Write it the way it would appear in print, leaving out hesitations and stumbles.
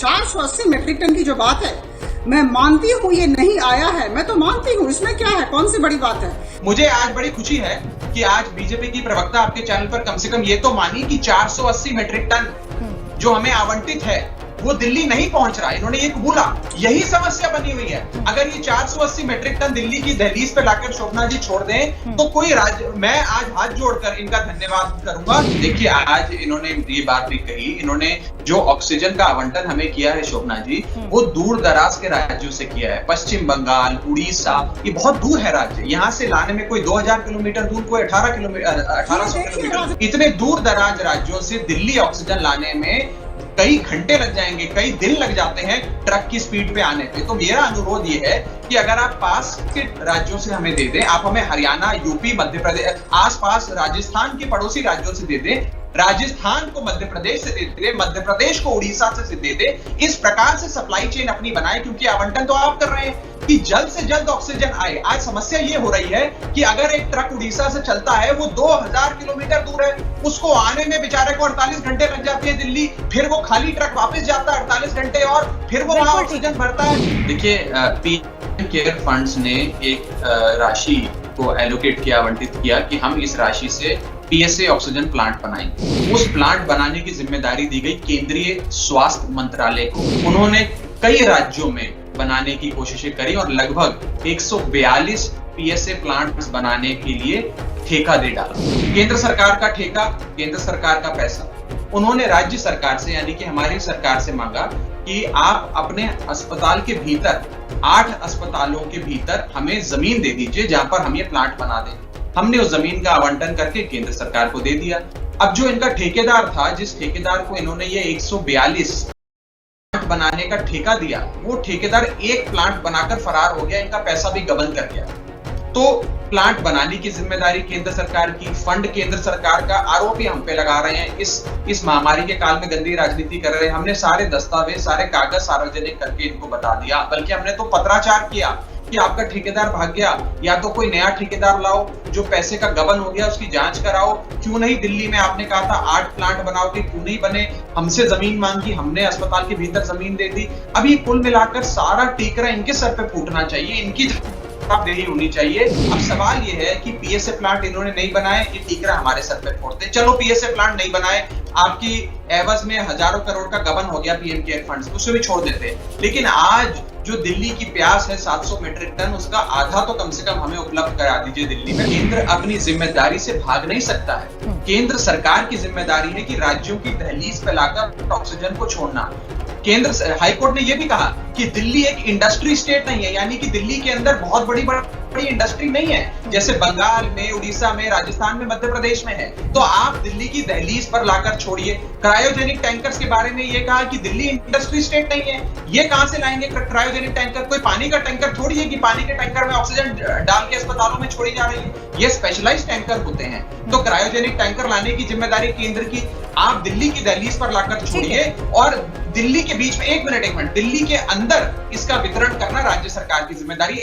480 metric ton की जो बात है, मैं मानती हूँ ये नहीं आया है, मैं तो मानती हूँ, इसमें क्या है, कौन सी बड़ी बात है। मुझे आज बड़ी खुशी है कि आज बीजेपी की प्रवक्ता आपके चैनल पर कम से कम ये तो मानी कि 480 मीट्रिक टन जो हमें आवंटित है वो दिल्ली नहीं पहुंच रहा है। इन्होंने ये कबूला, यही समस्या बनी हुई है। अगर ये 480 मीट्रिक टन दिल्ली की दहलीज पे लाकर शोभना जी छोड़ दें तो कोई राज्य, मैं आज हाथ जोड़कर इनका धन्यवाद करूंगा। देखिए आज इन्होंने ये बात भी कही, इन्होंने जो ऑक्सीजन का आवंटन हमें किया है शोभना जी, वो दूर दराज के राज्यों से किया है। पश्चिम बंगाल, उड़ीसा, ये बहुत दूर है राज्य। यहाँ से लाने में कोई 2000 किलोमीटर दूर, कोई 1800 किलोमीटर, इतने दूर दराज राज्यों से दिल्ली ऑक्सीजन लाने में कई घंटे लग जाएंगे, कई दिन लग जाते हैं ट्रक की स्पीड पे आने पे। तो मेरा अनुरोध ये है कि अगर आप पास के राज्यों से हमें दे दें, आप हमें हरियाणा, यूपी, मध्य प्रदेश, आसपास राजस्थान के पड़ोसी राज्यों से दे दें, राजस्थान को मध्य प्रदेश से दे दे, मध्य प्रदेश को उड़ीसा से दे दे, इस प्रकार से सप्लाई चेन अपनी बनाए, क्योंकि आवंटन तो आप कर रहे हैं कि जल्द से जल्द ऑक्सीजन आए। आज समस्या ये हो रही है कि अगर एक ट्रक उड़ीसा से चलता है, वो 2000 किलोमीटर दूर है, उसको आने में बेचारे को 48 घंटे लग जाते हैं दिल्ली, फिर वो खाली ट्रक वापस जाता है 48 घंटे और फिर वो वहां ऑक्सीजन भरता है। देखिए पीएम केयर फंड्स ने एक राशि को एलोकेट किया, आवंटित किया कि हम इस राशि से पीएसए ऑक्सीजन प्लांट बनाएंगे। उस प्लांट बनाने की जिम्मेदारी दी गई केंद्रीय स्वास्थ्य मंत्रालय को। उन्होंने कई राज्यों में बनाने की कोशिशें करी और लगभग 142 पीएसए प्लांट्स बनाने के लिए ठेका दे डाला। केंद्र सरकार का ठेका, केंद्र सरकार का पैसा। उन्होंने राज्य सरकार से, यानी कि हमारी सरकार से मांगा कि आप अपने अस्पताल के भीतर, 8 अस्पतालों के भीतर हमें जमीन दे दीजिए जहां पर हम ये प्लांट बना दें। हमने उस जमीन का आवंटन करके केंद्र सरकार को दे दिया। अब जो इनका ठेकेदार था, जिस ठेकेदार को इन्होंने ये 142 प्लांट बनाने का ठेका दिया, वो ठेकेदार एक प्लांट बनाकर फरार हो गया, इनका पैसा भी गबन कर गया। तो प्लांट बनाने की जिम्मेदारी केंद्र सरकार की, फंड केंद्र सरकार का, आरोप ही हम पे लगा रहे हैं। इस महामारी के काल में गंदी राजनीति कर रहे हैं। हमने सारे दस्तावेज, सारे कागज सार्वजनिक करके इनको बता दिया, बल्कि हमने तो पत्राचार किया कि आपका ठेकेदार भाग गया, या तो कोई नया ठेकेदार लाओ, जो पैसे का गबन हो गया उसकी जांच कराओ। क्यों नहीं दिल्ली में आपने कहा था 8 प्लांट बनाओ, कि क्यों नहीं बने? हमसे जमीन मांगी, हमने अस्पताल के भीतर जमीन दे दी। अब ये कुल मिलाकर सारा टीकरा इनके सर पे फूटना चाहिए, इनकी जवाबदेही होनी चाहिए। अब सवाल ये है कि पीएसए प्लांट इन्होंने नहीं बनाए, ये टीकरा हमारे सर पे फोड़ते। चलो पीएसए प्लांट नहीं बनाए, आपकी एवज में हजारों करोड़ का गबन हो गया पीएम केयर फंड्स, उसे भी छोड़ देते। लेकिन आज जो दिल्ली की प्यास है 700 मीट्रिक टन, उसका आधा तो कम से कम हमें उपलब्ध करा दीजिए दिल्ली में। केंद्र अपनी जिम्मेदारी से भाग नहीं सकता है। केंद्र सरकार की जिम्मेदारी है कि राज्यों की दहलीज पे लाकर ऑक्सीजन को छोड़ना। केंद्र हाईकोर्ट ने यह भी कहा कि दिल्ली एक इंडस्ट्री स्टेट नहीं है, यानी कि दिल्ली के अंदर बहुत बड़ी इंडस्ट्री नहीं है, जैसे बंगाल में, उड़ीसा में, राजस्थान में, मध्य प्रदेश में है। तो आप दिल्ली की दहलीज पर लाकर छोड़िए। क्रायोजेनिक टैंकर्स के बारे में ये कहा कि दिल्ली इंडस्ट्री स्टेट नहीं है, ये कहां से लाएंगे क्रायोजेनिक टैंकर? कोई पानी का टैंकर थोड़ी है कि पानी के टैंकर में ऑक्सीजन डाल के अस्पतालों में छोड़ी जा रही है। ये स्पेशलाइज्ड टैंकर होते हैं। तो क्रायोजेनिक टैंकर लाने की जिम्मेदारी केंद्र की। आप दिल्ली की दहलीज पर लाकर छोड़िए और दिल्ली के बीच में, एक मिनट, दिल्ली के अंदर इसका वितरण करना राज्य सरकार की जिम्मेदारी है।